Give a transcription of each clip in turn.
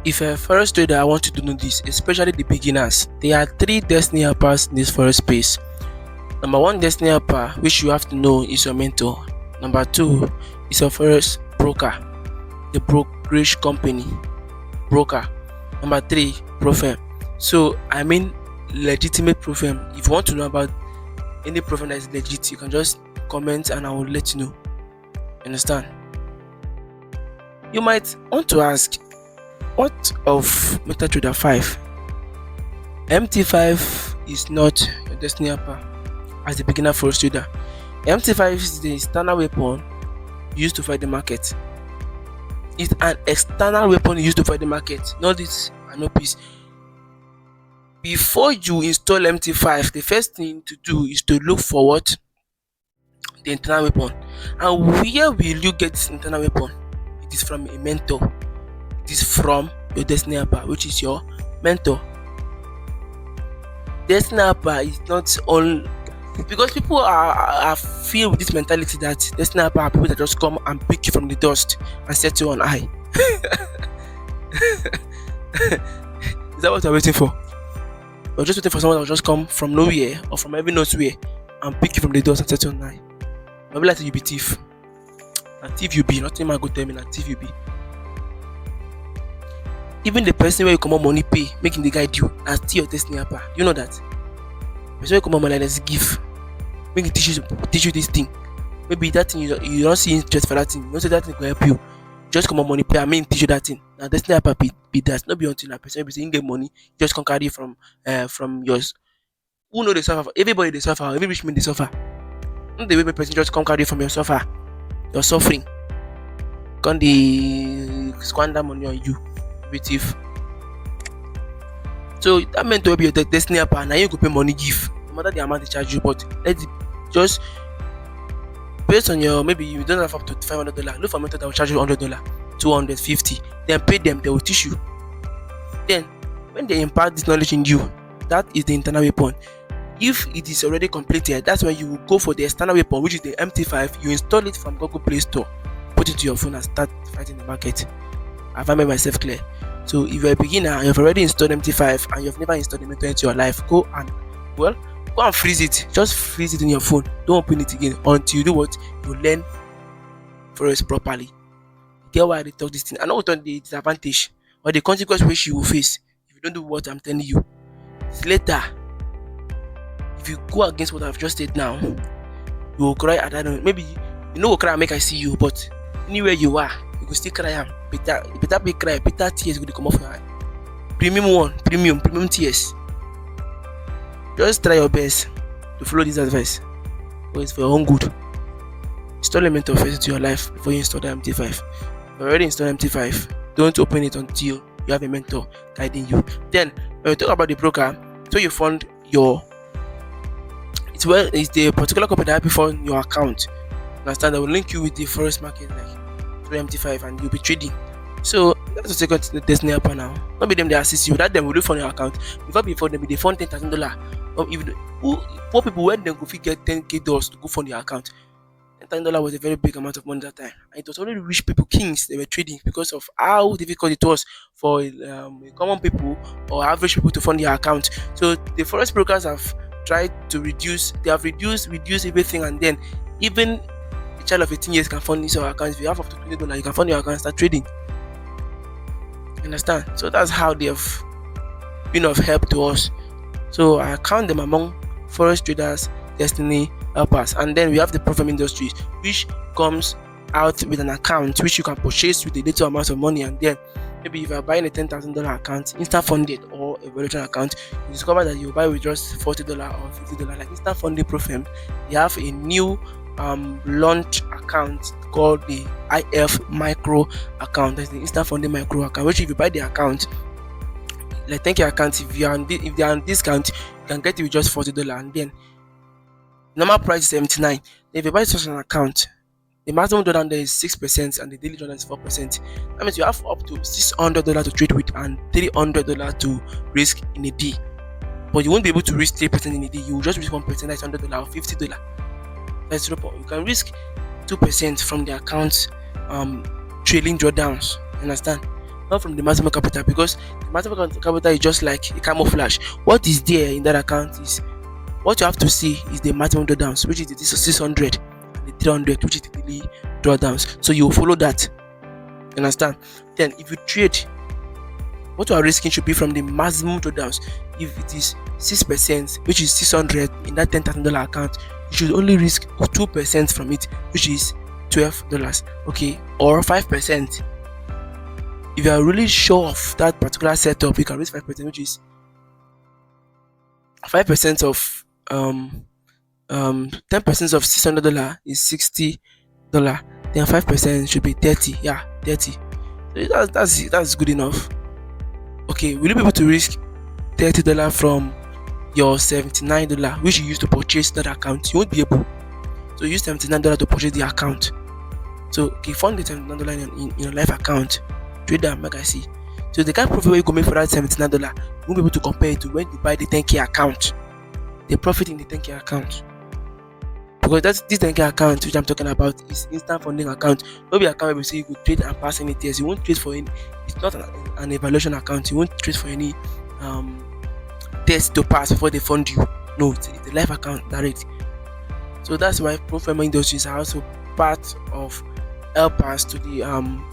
If a forex trader, I want you to know this, especially the beginners. There are three destiny helpers in this forex space. Number one destiny helper, which you have to know, is your mentor. Number two is your forex broker, the brokerage company broker. Number three, pro firm. So I mean legitimate pro firm. If you want to know about any pro firm that is legit, you can just comment and I will let you know. Understand? You might want to ask, what of MetaTrader 5? MT5 is not your destiny helper as a beginner forex trader. MT5 is the standard weapon used to fight the market. It's an external weapon used to fight the market, not this piece. Before you install MT5, the first thing to do is to look for what? The internal weapon. And where will you get this internal weapon? It is from a mentor. It is from your destiny helper, which is your mentor. Destiny helper is not all, because people are filled with this mentality that destiny helper are people that just come and pick you from the dust and set you on high. Is that what you're waiting for? You're just waiting for someone that will just come from nowhere or from heaven knows where and pick you from the dust and set you on high. Maybe like you be thief. A thief you be, nothing man go tell me, a thief you be. Even the person where you come on money pay, making the guide you, and still your destiny helper. You know that. The person where you come on money, let's give, make it teach you this thing. Maybe that thing you don't see interest for that thing. You don't say that thing will help you. Just come on money pay, I mean teach you that thing. Now destiny helper be that. Not be until that person be saying get money, just can carry from yours. Who know they suffer? Everybody they suffer. Every rich man they suffer. Not the way person just come carry from your suffer. You're suffering. Can they squander money on you? Thief. So that meant to be your destiny helper, and now you go pay money give, no matter the amount they charge you. But let it just based on your, maybe you don't have up to $500. Look for a method that will charge you $100, $250. Then pay them, they will teach you. Then when they impart this knowledge in you, that is the internal weapon. If it is already completed, that's when you will go for the external weapon, which is the MT5. You install it from Google Play Store, put it to your phone, and start fighting the market. Have I made myself clear? So if you're a beginner and you've already installed MT5 and you've never installed the mentor into your life, go and freeze it. Just freeze it in your phone. Don't open it again until you do what? You learn Forex properly. Get why they talk this thing. I know what the disadvantage or the consequence which you will face if you don't do what I'm telling you. It's later. If you go against what I've just said now, you will cry at that moment. Maybe you know what cry make I see you, but anywhere you are, you will still cry. Better be cry, better tears will come off your eye. Premium tears. Just try your best to follow this advice. Because it's for your own good. Install a mentor first into your life before you install the MT5. If you already installed MT5, don't open it until you have a mentor guiding you. Then when we talk about the broker, so you fund your, it's the particular company that before your account. Understand, that will link you with the forex market like through MT5 and you'll be trading. So that's the second destiny helper now. Not be them they assist you, that them will look for your account. Before them they fund $10,000. Even poor people when they go get $10,000 to go fund your account. $10,000 was a very big amount of money that time. And it was only rich people, kings, they were trading because of how difficult it was for common people or average people to fund their account. So the forex brokers have tried to reduce everything, and then even a child of 18 years can fund this account. If you have up to $20, you can fund your account and start trading. Understand? So that's how they have been of help to us. So I count them among forex traders, destiny helpers. And then we have the pro firm industry, which comes out with an account which you can purchase with a little amount of money, and then maybe if you are buying a $10,000 account, instant funded, or a volatile account, you discover that you buy with just $40 or $50. Like instant funded pro firm, they have a new launch account called the IF micro account. That's the instant funding micro account, which if you buy the account, like thank your account, if they are on discount, you can get it with just $40, and then normal price is 79. If you buy such an account, the maximum drawdown there is 6% and the daily drawdown is 4%. That means you have up to $600 to trade with and $300 to risk in a day. But you won't be able to risk 3% in a day. You will just risk 1%, that's $100 or $50. That's 0. You can risk 2% from the account trailing drawdowns. Understand? not from the maximum capital, because the maximum capital is just like a camouflage. What is there in that account is what you have to see is the maximum drawdowns, which is the 600 and the 300, which is the daily drawdowns. So you will follow that. You understand? Then if you trade, what you are risking should be from the maximum drawdowns. If it is 6%, which is 600 in that $10,000 account, you should only risk 2% from it, which is $12. Okay, or 5%. If you are really sure of that particular setup, you can risk 5%, which is 5% of 10% of $600 is $60. Then 5% should be 30. Yeah, 30. So that's good enough. Okay, will you be able to risk $30 from your $79 which you used to purchase that account? You won't be able. So use $79 to purchase the account. So okay, fund the $79 in your life account. Trade that make I see. So the kind of profit where you go make for that $79, you won't be able to compare it to when you buy the 10k account. The profit in the 10k account. Because that's this 10k account which I'm talking about is instant funding account. No be account where you say you could trade and pass any tests. You won't trade for any. It's not an evaluation account. You won't trade for any test to pass before they fund you. No, it's a life account direct. So that's why pro-firma industries are also part of helpers to the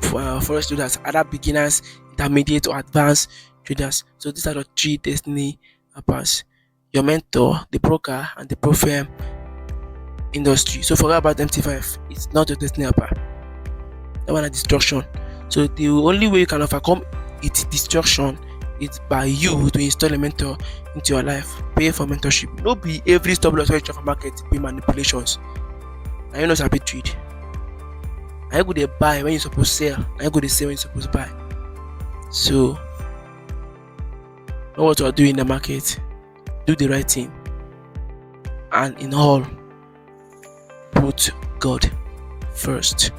forex traders, either beginners, intermediate, or advanced traders. So these are the 3 destiny helpers: your mentor, the broker, and the pro-firm industry. So forget about MT5. It's not your destiny helper. That one is destruction. So the only way you can overcome its destruction is by you to install a mentor into your life. Pay for mentorship. No be every stop loss where you for market be manipulations. And you know sabi trade. And you go dey buy when you supposed to sell. And you go dey sell when you supposed to buy. So know what you are doing in the market. Do the right thing. And in all, put God first.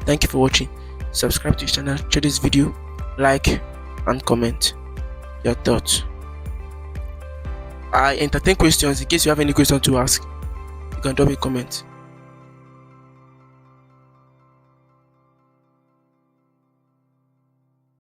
Thank you for watching. Subscribe to this channel, share this video, like and comment your thoughts. I entertain questions. In case you have any questions to ask, you can drop a comment.